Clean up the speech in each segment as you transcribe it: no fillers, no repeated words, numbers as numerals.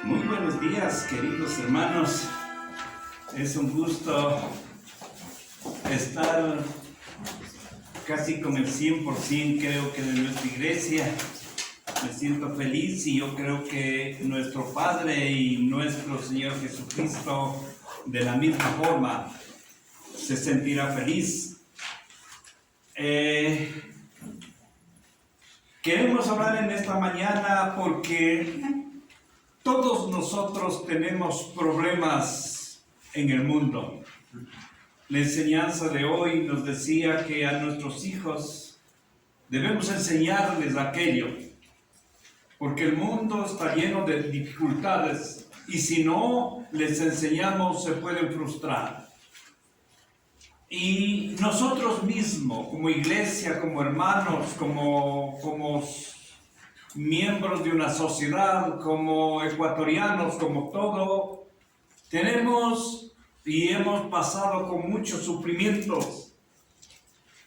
Muy buenos días, queridos hermanos. Es un gusto estar casi con el 100%, creo que de nuestra iglesia. Me siento feliz y yo creo que nuestro Padre y nuestro Señor Jesucristo de la misma forma se sentirá feliz. Queremos hablar en esta mañana porque todos nosotros tenemos problemas en el mundo. La enseñanza de hoy nos decía que a nuestros hijos debemos enseñarles aquello, porque el mundo está lleno de dificultades y si no les enseñamos se pueden frustrar. Y nosotros mismos, como iglesia, como hermanos, como miembros de una sociedad, como ecuatorianos, como todo, tenemos y hemos pasado con muchos sufrimientos.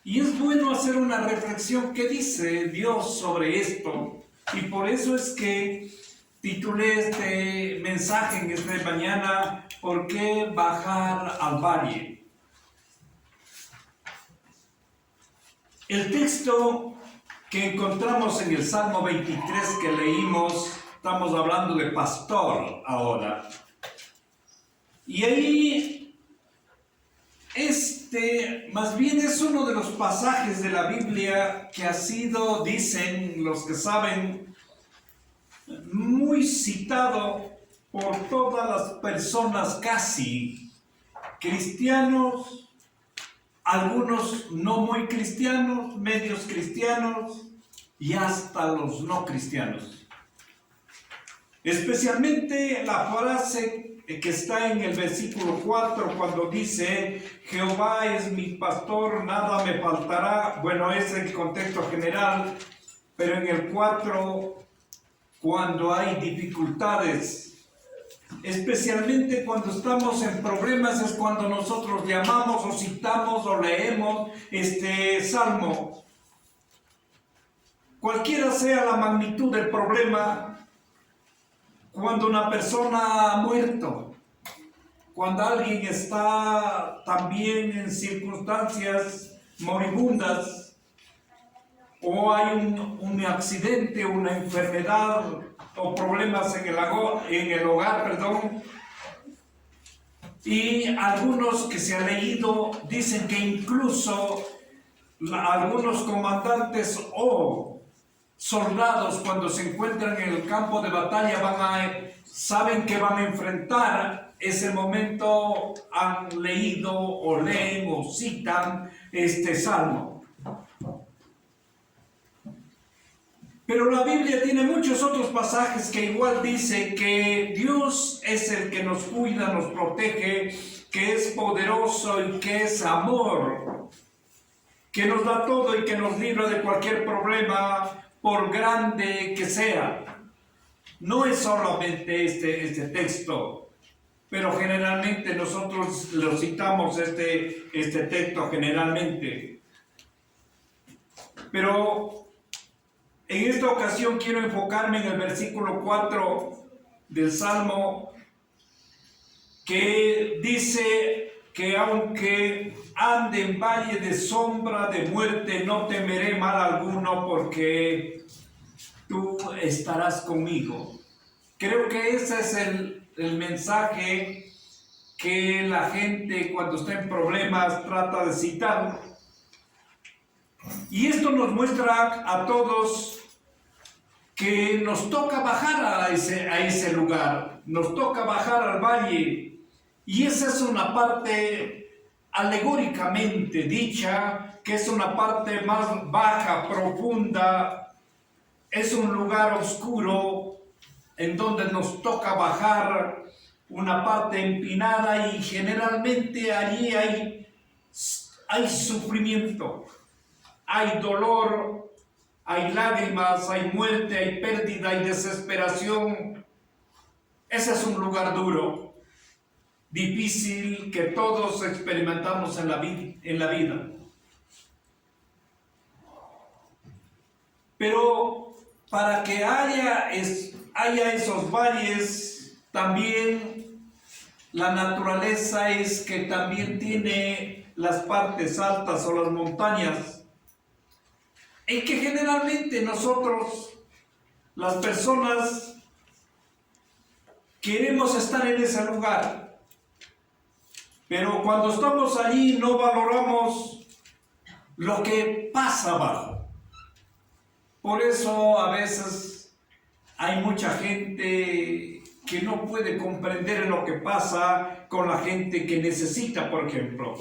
Y es bueno hacer una reflexión que dice Dios sobre esto. Y por eso es que titulé este mensaje en esta mañana, ¿por qué bajar al valle? El texto que encontramos en el Salmo 23 que leímos, estamos hablando de pastor ahora. Y ahí, más bien es uno de los pasajes de la Biblia que ha sido, dicen los que saben, muy citado por todas las personas casi cristianos, algunos no muy cristianos, medios cristianos y hasta los no cristianos. Especialmente la frase que está en el versículo 4 cuando dice Jehová es mi pastor, nada me faltará. Bueno, es el contexto general, pero en el 4, cuando hay dificultades, especialmente cuando estamos en problemas, es cuando nosotros llamamos o citamos o leemos este salmo. Cualquiera sea la magnitud del problema, cuando una persona ha muerto, cuando alguien está también en circunstancias moribundas, o hay un accidente, una enfermedad o problemas en el hogar, y algunos que se han leído dicen que incluso algunos comandantes o soldados cuando se encuentran en el campo de batalla saben que van a enfrentar ese momento, han leído o leen o citan este salmo. Pero la Biblia tiene muchos otros pasajes que igual dice que Dios es el que nos cuida, nos protege, que es poderoso y que es amor, que nos da todo y que nos libra de cualquier problema, por grande que sea. No es solamente este texto, pero generalmente nosotros lo citamos este texto generalmente. Pero en esta ocasión quiero enfocarme en el versículo 4 del Salmo, que dice que aunque ande en valle de sombra de muerte, no temeré mal alguno porque tú estarás conmigo. Creo que ese es el mensaje que la gente cuando está en problemas trata de citar. Y esto nos muestra a todos que nos toca bajar a ese lugar, nos toca bajar al valle, y esa es una parte alegóricamente dicha, que es una parte más baja, profunda, es un lugar oscuro en donde nos toca bajar, una parte empinada, y generalmente allí hay sufrimiento, hay dolor, hay lágrimas, hay muerte, hay pérdida, hay desesperación. Ese es un lugar duro, difícil, que todos experimentamos en la vida. Pero para que haya esos valles, También la naturaleza es que también tiene las partes altas o las montañas, en que generalmente nosotros, las personas, queremos estar en ese lugar, pero cuando estamos allí no valoramos lo que pasa abajo. Por eso a veces hay mucha gente que no puede comprender lo que pasa con la gente que necesita, por ejemplo.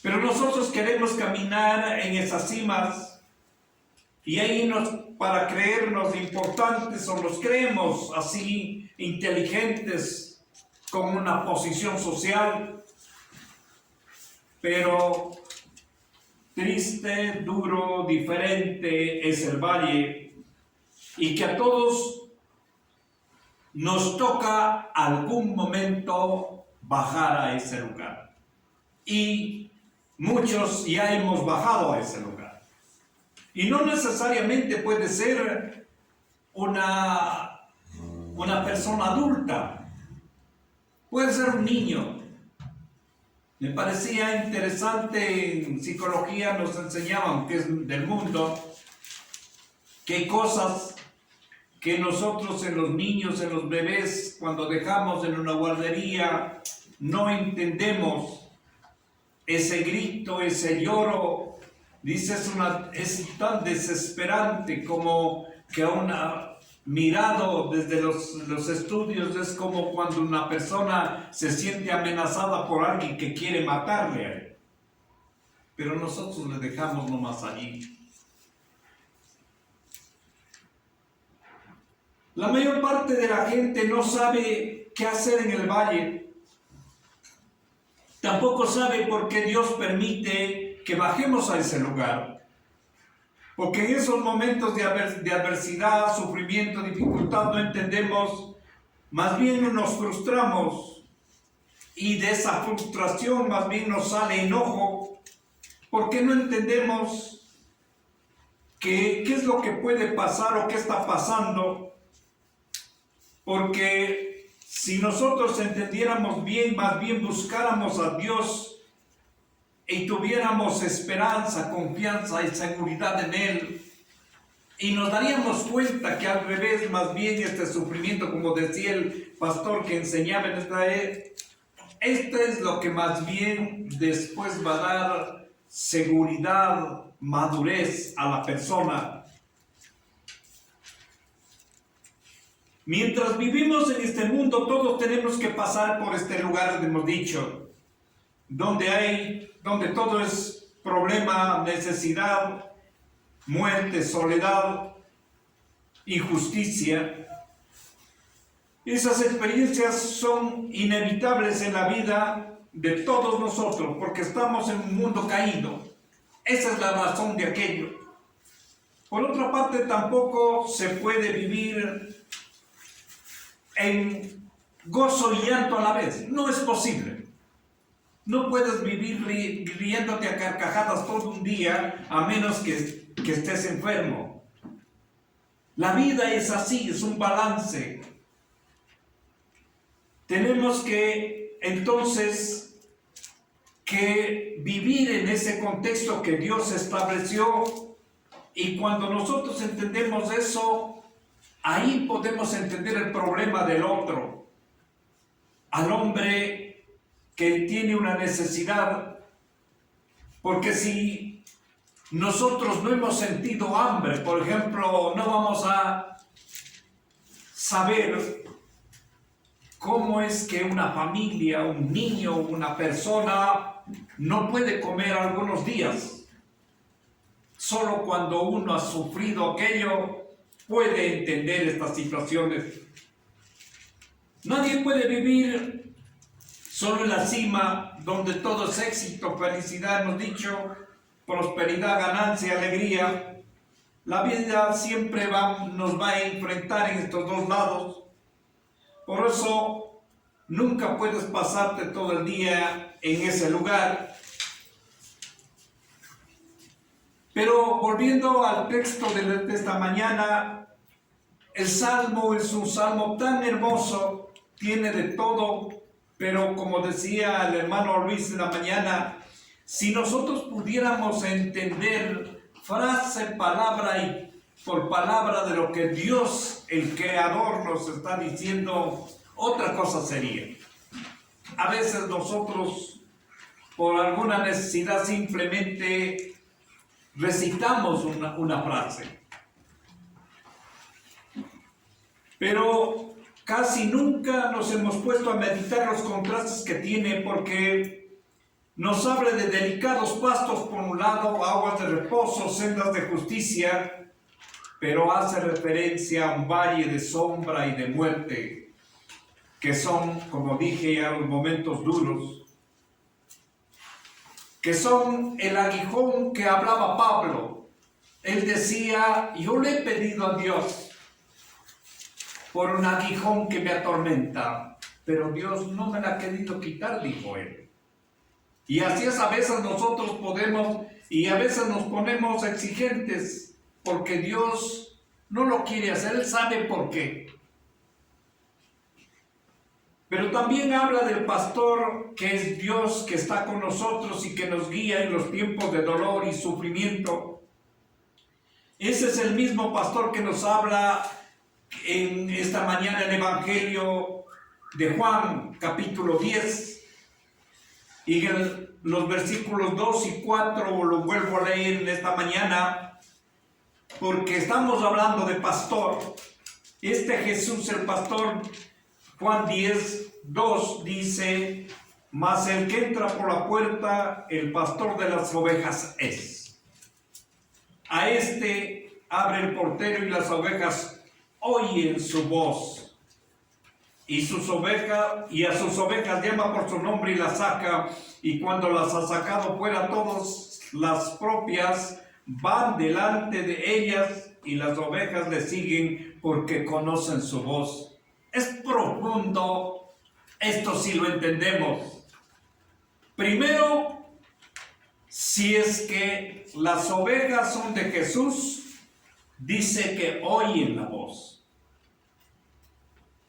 Pero nosotros queremos caminar en esas cimas y ahí para creernos importantes o nos creemos así inteligentes con una posición social, pero triste, duro, diferente es el valle, y que a todos nos toca algún momento bajar a ese lugar. Y muchos ya hemos bajado a ese lugar. Y no necesariamente puede ser una persona adulta, puede ser un niño. Me parecía interesante, en psicología nos enseñaban, que es del mundo, que hay cosas que nosotros en los niños, en los bebés, cuando dejamos en una guardería, no entendemos ese grito, ese lloro. Dice, es tan desesperante como que mirado desde los estudios, es como cuando una persona se siente amenazada por alguien que quiere matarle a él. Pero nosotros le dejamos nomás allí. La mayor parte de la gente no sabe qué hacer en el valle. Tampoco sabe por qué Dios permite que bajemos a ese lugar. Porque en esos momentos de adversidad, sufrimiento, dificultad, no entendemos, más bien nos frustramos. Y de esa frustración más bien nos sale enojo, porque no entendemos qué es lo que puede pasar o qué está pasando. Porque si nosotros entendiéramos bien, más bien buscáramos a Dios y tuviéramos esperanza, confianza y seguridad en Él, y nos daríamos cuenta que al revés, más bien este sufrimiento, como decía el pastor que enseñaba en esto es lo que más bien después va a dar seguridad, madurez a la persona. Mientras vivimos en este mundo, todos tenemos que pasar por este lugar, hemos dicho, donde todo es problema, necesidad, muerte, soledad, injusticia. Esas experiencias son inevitables en la vida de todos nosotros, porque estamos en un mundo caído. Esa es la razón de aquello. Por otra parte, tampoco se puede vivir en gozo y llanto a la vez. No es posible. No puedes vivir riéndote a carcajadas todo un día a menos que estés enfermo. La vida es así, es un balance. Tenemos que entonces vivir en ese contexto que Dios estableció, y cuando nosotros entendemos eso, ahí podemos entender el problema del otro, al hombre que tiene una necesidad, porque si nosotros no hemos sentido hambre, por ejemplo, no vamos a saber cómo es que una familia, un niño, una persona no puede comer algunos días. Solo cuando uno ha sufrido aquello puede entender estas situaciones. Nadie puede vivir solo en la cima, donde todo es éxito, felicidad, hemos dicho, prosperidad, ganancia, alegría. La vida siempre nos va a enfrentar en estos dos lados. Por eso nunca puedes pasarte todo el día en ese lugar. Pero volviendo al texto de esta mañana, El salmo es un salmo tan hermoso, tiene de todo, pero como decía el hermano Luis en la mañana, si nosotros pudiéramos entender frase, palabra y por palabra de lo que Dios, el Creador, nos está diciendo, otra cosa sería. A veces nosotros, por alguna necesidad, simplemente recitamos una frase. Pero casi nunca nos hemos puesto a meditar los contrastes que tiene, porque nos habla de delicados pastos por un lado, aguas de reposo, sendas de justicia, pero hace referencia a un valle de sombra y de muerte, que son, como dije ya, los momentos duros, que son el aguijón que hablaba Pablo. Él decía, yo le he pedido a Dios por un aguijón que me atormenta, pero Dios no me la ha querido quitar, dijo él. Y así es, a veces nosotros podemos, y a veces nos ponemos exigentes, porque Dios no lo quiere hacer, Él sabe por qué. Pero también habla del pastor que es Dios, que está con nosotros y que nos guía en los tiempos de dolor y sufrimiento. Ese es el mismo pastor que nos habla en esta mañana el Evangelio de Juan, capítulo 10, y en los versículos 2 y 4 lo vuelvo a leer en esta mañana, porque estamos hablando de pastor. Este Jesús, el pastor, Juan 10, 2 dice, mas el que entra por la puerta, el pastor de las ovejas es. A este abre el portero y las ovejas oyen su voz, y a sus ovejas llama por su nombre y las saca, y cuando las ha sacado fuera, todas las propias van delante de ellas, y las ovejas le siguen porque conocen su voz. Es profundo, esto sí lo entendemos. Primero, si es que las ovejas son de Jesús, dice que oyen la voz.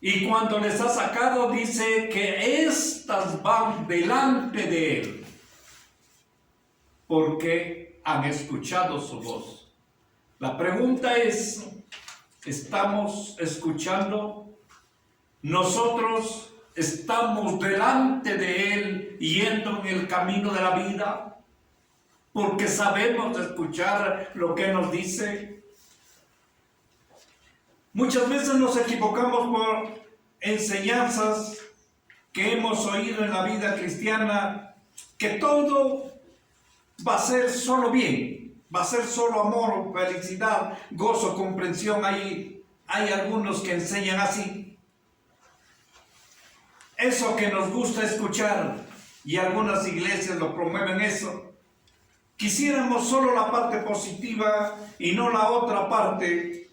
Y cuando les ha sacado, dice que éstas van delante de él, porque han escuchado su voz. La pregunta es, ¿estamos escuchando? ¿Nosotros estamos delante de él, yendo en el camino de la vida? Porque sabemos escuchar lo que nos dice. Muchas veces nos equivocamos por enseñanzas que hemos oído en la vida cristiana, que todo va a ser solo bien, va a ser solo amor, felicidad, gozo, comprensión. Hay algunos que enseñan así. Eso que nos gusta escuchar, y algunas iglesias lo promueven eso. Quisiéramos solo la parte positiva y no la otra parte,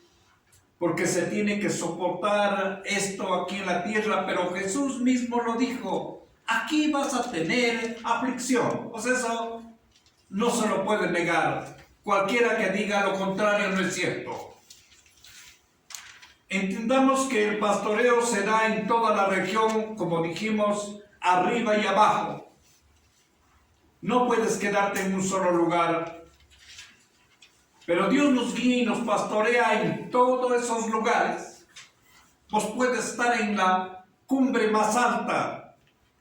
porque se tiene que soportar esto aquí en la tierra, pero Jesús mismo lo dijo, aquí vas a tener aflicción. Pues eso no se lo puede negar. Cualquiera que diga lo contrario no es cierto. Entendamos que el pastoreo se da en toda la región, como dijimos, arriba y abajo. No puedes quedarte en un solo lugar. Pero Dios nos guía y nos pastorea en todos esos lugares. Vos puedes estar en la cumbre más alta,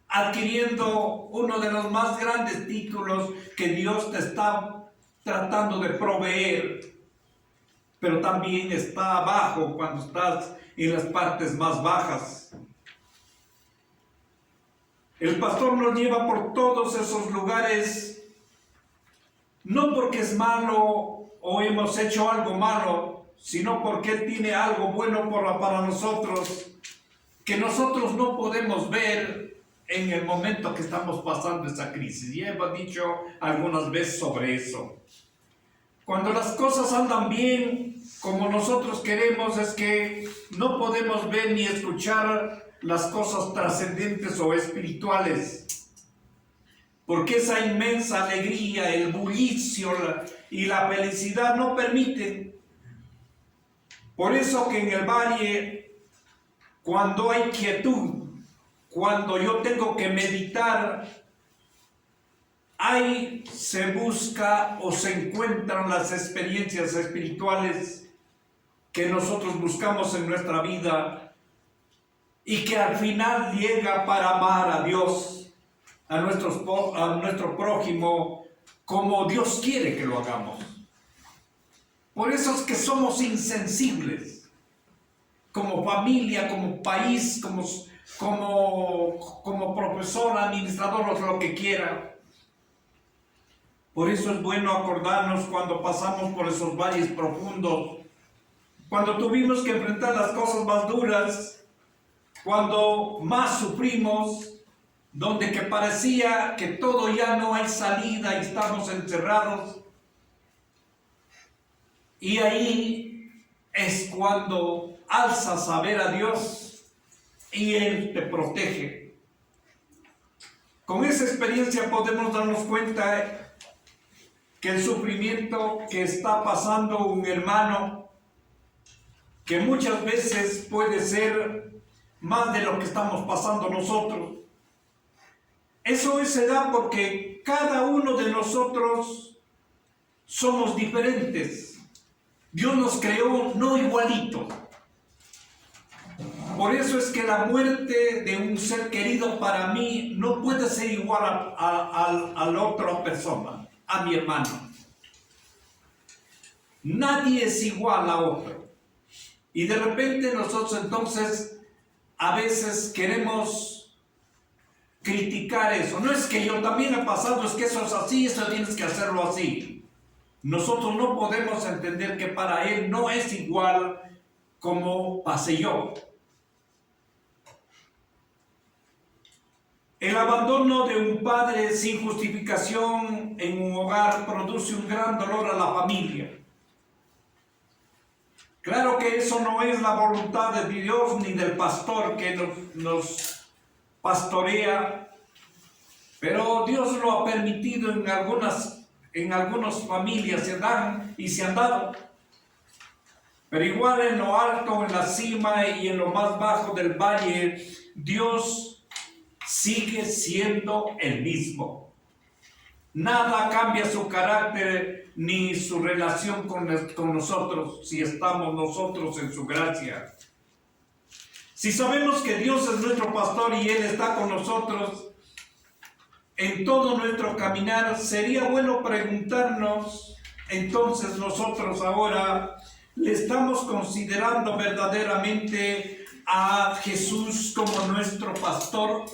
adquiriendo uno de los más grandes títulos que Dios te está tratando de proveer. Pero también está abajo cuando estás en las partes más bajas. El pastor nos lleva por todos esos lugares, no porque es malo o hemos hecho algo malo, sino porque Él tiene algo bueno para nosotros, que nosotros no podemos ver en el momento que estamos pasando esa crisis. Ya hemos dicho algunas veces sobre eso. Cuando las cosas andan bien, como nosotros queremos, es que no podemos ver ni escuchar las cosas trascendentes o espirituales, porque esa inmensa alegría, el bullicio y la felicidad no permiten. Por eso que en el valle, cuando hay quietud, cuando yo tengo que meditar, ahí se busca o se encuentran las experiencias espirituales que nosotros buscamos en nuestra vida y que al final llega para amar a Dios, a nuestro prójimo, como Dios quiere que lo hagamos. Por eso es que somos insensibles, como familia, como país, como profesor, administrador, o lo que quiera. Por eso es bueno acordarnos cuando pasamos por esos valles profundos, cuando tuvimos que enfrentar las cosas más duras, cuando más sufrimos, donde que parecía que todo ya no hay salida y estamos encerrados. Y ahí es cuando alzas a ver a Dios y Él te protege. Con esa experiencia podemos darnos cuenta que el sufrimiento que está pasando un hermano, que muchas veces puede ser más de lo que estamos pasando nosotros, eso se da porque cada uno de nosotros somos diferentes. Dios nos creó no igualitos. Por eso es que la muerte de un ser querido para mí no puede ser igual a la otra persona, a mi hermano. Nadie es igual a otro. Y de repente nosotros entonces a veces queremos criticar eso. No es que yo también he pasado, es que eso es así, eso tienes que hacerlo así. Nosotros no podemos entender que para Él no es igual como pasé yo. El abandono de un padre sin justificación en un hogar produce un gran dolor a la familia. Claro que eso no es la voluntad de Dios ni del pastor que nos pastorea, pero Dios lo ha permitido en algunas familias se dan y se han dado. Pero igual en lo alto, en la cima y en lo más bajo del valle, Dios sigue siendo el mismo. Nada cambia su carácter ni su relación con nosotros si estamos nosotros en su gracia. Si sabemos que Dios es nuestro pastor y Él está con nosotros en todo nuestro caminar, sería bueno preguntarnos, entonces nosotros ahora, ¿le estamos considerando verdaderamente a Jesús como nuestro pastor?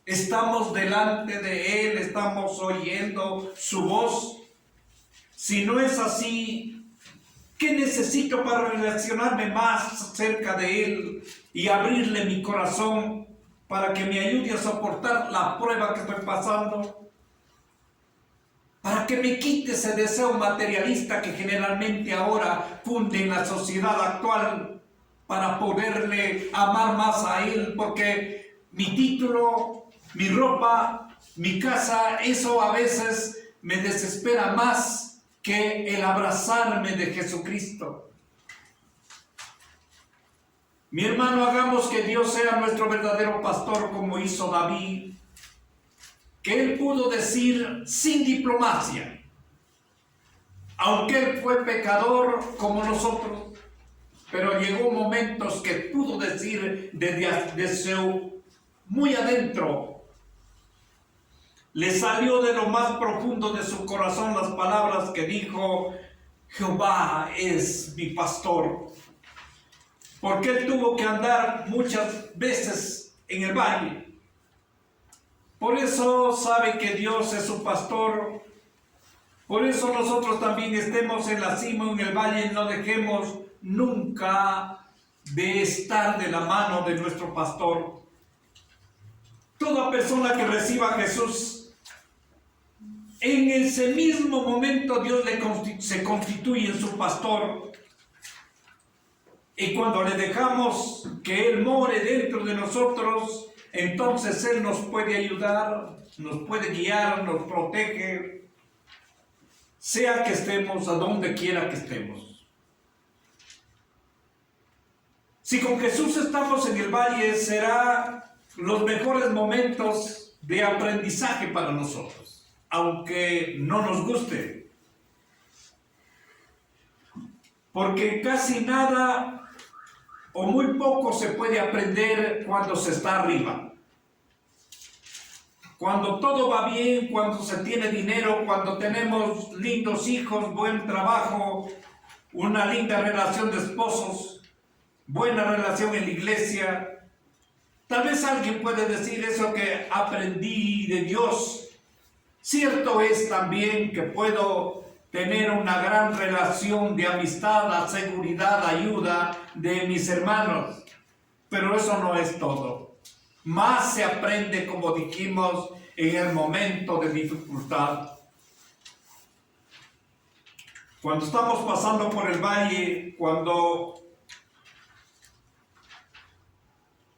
¿Estamos delante de Él? ¿Estamos oyendo su voz? Si no es así, ¿qué necesito para relacionarme más cerca de Él y abrirle mi corazón para que me ayude a soportar la prueba que estoy pasando? Para que me quite ese deseo materialista que generalmente ahora funde en la sociedad actual para poderle amar más a Él, porque mi título, mi ropa, mi casa, eso a veces me desespera más que el abrazarme de Jesucristo. Mi hermano, hagamos que Dios sea nuestro verdadero pastor como hizo David, que él pudo decir sin diplomacia, aunque él fue pecador como nosotros, pero llegó momentos que pudo decir desde muy adentro, le salió de lo más profundo de su corazón las palabras que dijo: Jehová es mi pastor. Porque él tuvo que andar muchas veces en el valle. Por eso sabe que Dios es su pastor. Por eso nosotros también estemos en la cima o en el valle, no dejemos nunca de estar de la mano de nuestro pastor. Toda persona que reciba a Jesús, en ese mismo momento Dios se constituye en su pastor. Y cuando le dejamos que Él more dentro de nosotros, entonces Él nos puede ayudar, nos puede guiar, nos protege, sea que estemos a donde quiera que estemos. Si con Jesús estamos en el valle, será los mejores momentos de aprendizaje para nosotros, aunque no nos guste. Porque casi nada o muy poco se puede aprender cuando se está arriba. Cuando todo va bien, cuando se tiene dinero, cuando tenemos lindos hijos, buen trabajo, una linda relación de esposos, buena relación en la iglesia. Tal vez alguien puede decir eso que aprendí de Dios. Cierto es también que puedo tener una gran relación de amistad, seguridad, ayuda de mis hermanos, pero eso no es todo. Más se aprende, como dijimos, en el momento de dificultad. Cuando estamos pasando por el valle,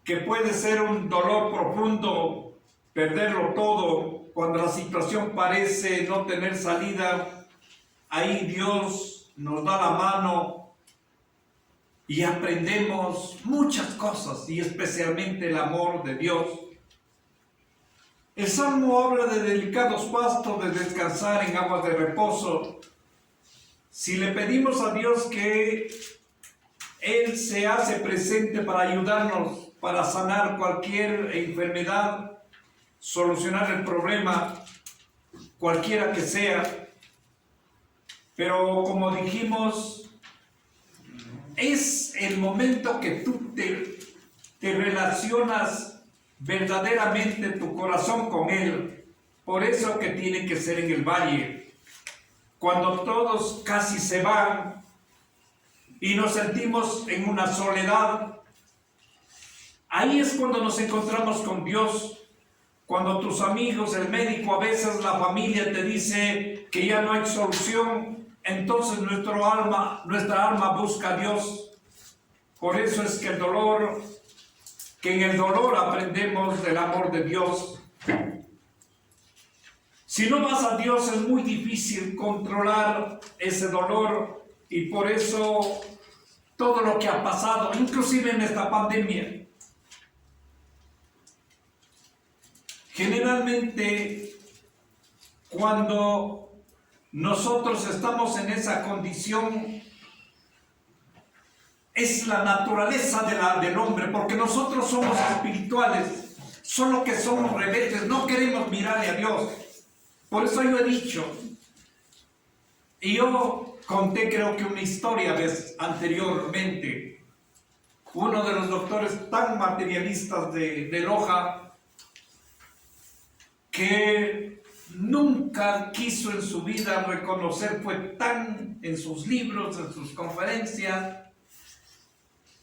que puede ser un dolor profundo, perderlo todo, cuando la situación parece no tener salida, ahí Dios nos da la mano y aprendemos muchas cosas, y especialmente el amor de Dios. El Salmo habla de delicados pastos, de descansar en aguas de reposo. Si le pedimos a Dios que Él se hace presente para ayudarnos, para sanar cualquier enfermedad, solucionar el problema, cualquiera que sea. Pero como dijimos, es el momento que tú te relacionas verdaderamente tu corazón con Él. Por eso que tiene que ser en el valle, cuando todos casi se van y nos sentimos en una soledad. Ahí es cuando nos encontramos con Dios. Cuando tus amigos, el médico, a veces la familia te dice que ya no hay solución, entonces nuestra alma busca a Dios. Por eso es que en el dolor aprendemos del amor de Dios. Si no vas a Dios es muy difícil controlar ese dolor, y por eso todo lo que ha pasado, inclusive en esta pandemia, generalmente cuando nosotros estamos en esa condición, es la naturaleza del hombre, porque nosotros somos espirituales, solo que somos rebeldes, no queremos mirarle a Dios. Por eso yo he dicho, y yo conté creo que una historia anteriormente, uno de los doctores tan materialistas de Loja, que nunca quiso en su vida reconocer, fue tan en sus libros, en sus conferencias,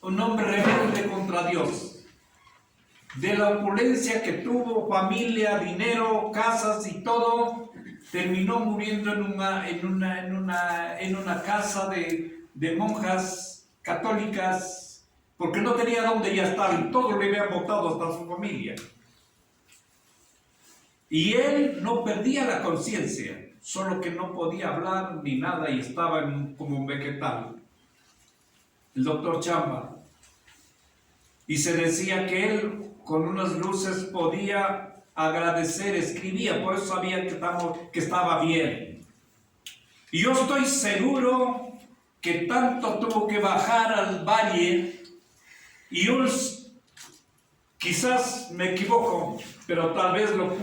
un hombre rebelde contra Dios. De la opulencia que tuvo, familia, dinero, casas y todo, terminó muriendo en una casa de monjas católicas, porque no tenía dónde ya estar, y todo le habían botado hasta su familia. Y él no perdía la conciencia, solo que no podía hablar ni nada y estaba como un vegetal. El doctor Chamba. Y se decía que él con unas luces podía agradecer, escribía, por eso sabía que estaba bien. Y yo estoy seguro que tanto tuvo que bajar al valle, y quizás me equivoco, pero tal vez lo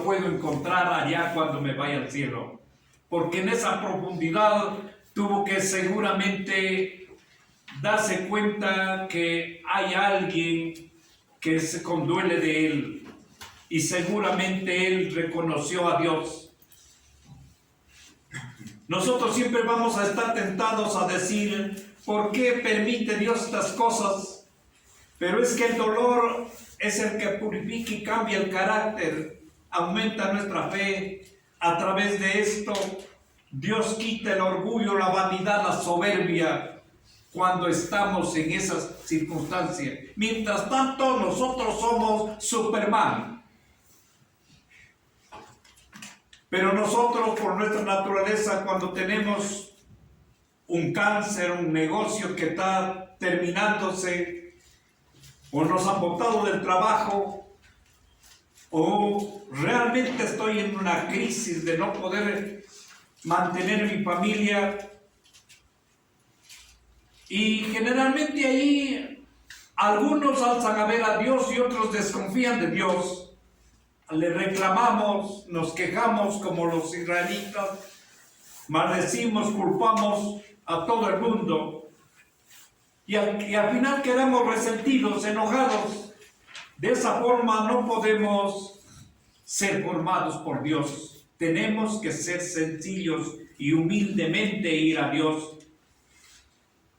puedo encontrar allá cuando me vaya al cielo, porque en esa profundidad tuvo que seguramente darse cuenta que hay alguien que se conduele de él, y seguramente él reconoció a Dios. Nosotros siempre vamos a estar tentados a decir, ¿por qué permite Dios estas cosas? Pero es que el dolor es el que purifica y cambia el carácter, aumenta nuestra fe. A través de esto, Dios quita el orgullo, la vanidad, la soberbia, cuando estamos en esas circunstancias. Mientras tanto, nosotros somos Superman. Pero nosotros, por nuestra naturaleza, cuando tenemos un cáncer, un negocio que está terminándose, o nos han botado del trabajo, o realmente estoy en una crisis de no poder mantener mi familia. Y generalmente ahí algunos alzan a ver a Dios y otros desconfían de Dios. Le reclamamos, nos quejamos como los israelitas, maldecimos, culpamos a todo el mundo. Y al final quedamos resentidos, enojados. De esa forma no podemos ser formados por Dios. Tenemos que ser sencillos y humildemente ir a Dios.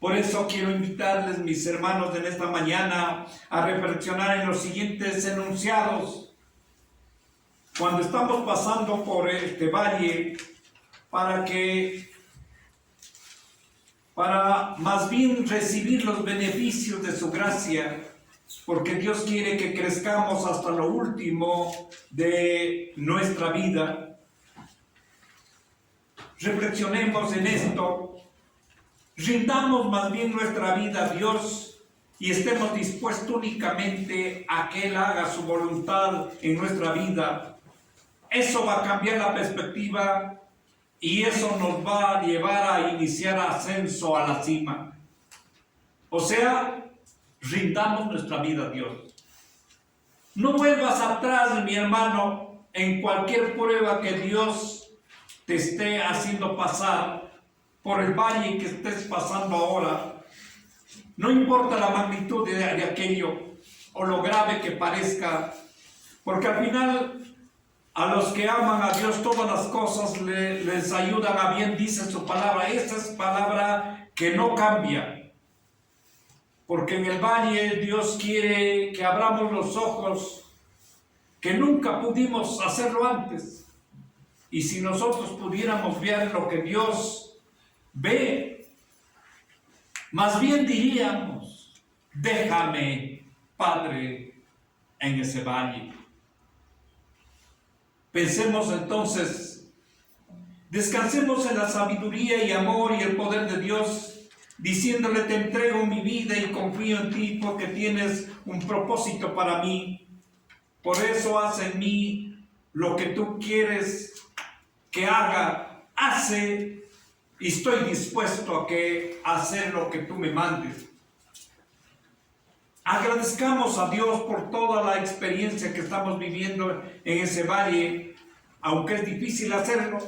Por eso quiero invitarles, mis hermanos, en esta mañana a reflexionar en los siguientes enunciados. Cuando estamos pasando por este valle, para más bien recibir los beneficios de su gracia, porque Dios quiere que crezcamos hasta lo último de nuestra vida. Reflexionemos en esto, rindamos más bien nuestra vida a Dios y estemos dispuestos únicamente a que Él haga su voluntad en nuestra vida. Eso va a cambiar la perspectiva y eso nos va a llevar a iniciar ascenso a la cima. O sea, rindamos nuestra vida a Dios. No vuelvas atrás, mi hermano, en cualquier prueba que Dios te esté haciendo pasar, por el valle que estés pasando ahora. No importa la magnitud de aquello o lo grave que parezca, porque al final a los que aman a Dios todas las cosas les ayudan a bien, dice su palabra. Esta es palabra que no cambia, porque en el valle Dios quiere que abramos los ojos, que nunca pudimos hacerlo antes. Y si nosotros pudiéramos ver lo que Dios ve, más bien diríamos: déjame, Padre, en ese valle. Pensemos entonces, descansemos en la sabiduría y amor y el poder de Dios, diciéndole: te entrego mi vida y confío en ti porque tienes un propósito para mí. Por eso haz en mí lo que tú quieres que haga. Hace, y estoy dispuesto a hacer lo que tú me mandes. Agradezcamos a Dios por toda la experiencia que estamos viviendo en ese valle, aunque es difícil hacerlo.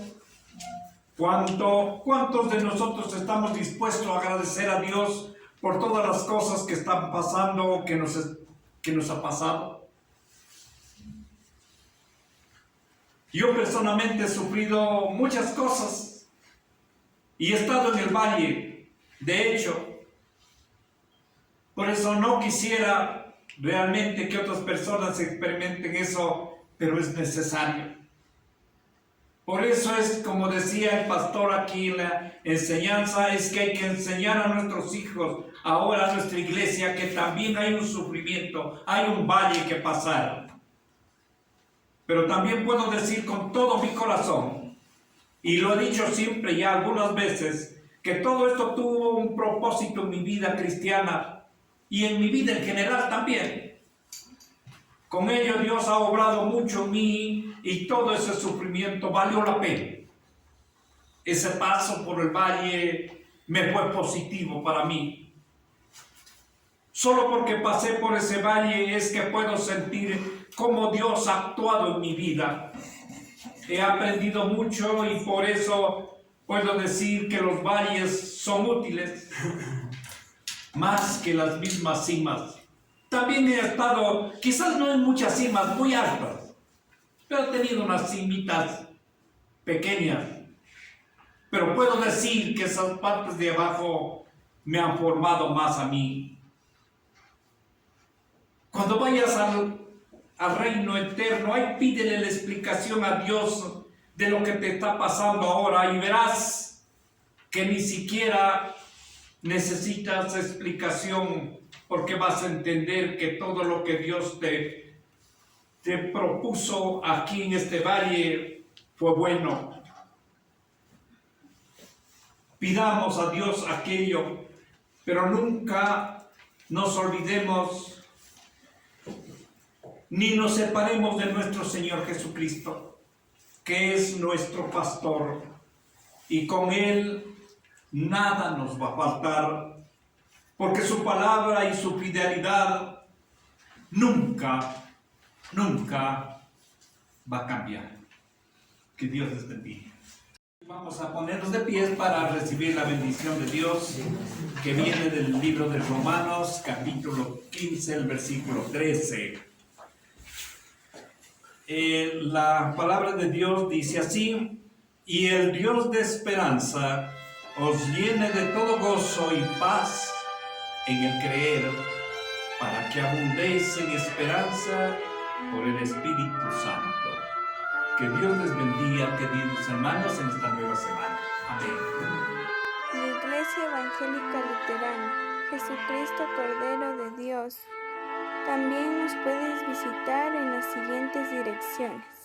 ¿Cuántos de nosotros estamos dispuestos a agradecer a Dios por todas las cosas que están pasando, que nos ha pasado? Yo personalmente he sufrido muchas cosas y he estado en el valle, de hecho. Por eso no quisiera realmente que otras personas experimenten eso, pero es necesario. Por eso es, como decía el pastor aquí en la enseñanza, es que hay que enseñar a nuestros hijos, ahora a nuestra iglesia, que también hay un sufrimiento, hay un valle que pasar. Pero también puedo decir con todo mi corazón, y lo he dicho siempre ya algunas veces, que todo esto tuvo un propósito en mi vida cristiana, y en mi vida en general también. Con ello Dios ha obrado mucho en mí y todo ese sufrimiento valió la pena. Ese paso por el valle me fue positivo para mí. Solo porque pasé por ese valle es que puedo sentir cómo Dios ha actuado en mi vida. He aprendido mucho y por eso puedo decir que los valles son útiles más que las mismas cimas. También he estado, quizás no en muchas cimas muy altas, pero he tenido unas cimitas pequeñas. Pero puedo decir que esas partes de abajo me han formado más a mí. Cuando vayas al reino eterno, ahí pídele la explicación a Dios de lo que te está pasando ahora y verás que ni siquiera necesitas explicación, porque vas a entender que todo lo que Dios te propuso aquí en este valle fue bueno. pidamos a Dios aquello, pero nunca nos olvidemos ni nos separemos de nuestro Señor Jesucristo, que es nuestro pastor, y con Él nada nos va a faltar, porque su palabra y su fidelidad nunca va a cambiar. Que Dios les bendiga. Vamos a ponernos de pies para recibir la bendición de Dios, que viene del libro de Romanos, capítulo 15, el versículo 13. La palabra de Dios dice así: y el Dios de esperanza os llene de todo gozo y paz en el creer, para que abundéis en esperanza por el Espíritu Santo. Que Dios les bendiga, queridos hermanos, en esta nueva semana. Amén. La Iglesia Evangélica Luterana, Jesucristo Cordero de Dios. También nos puedes visitar en las siguientes direcciones: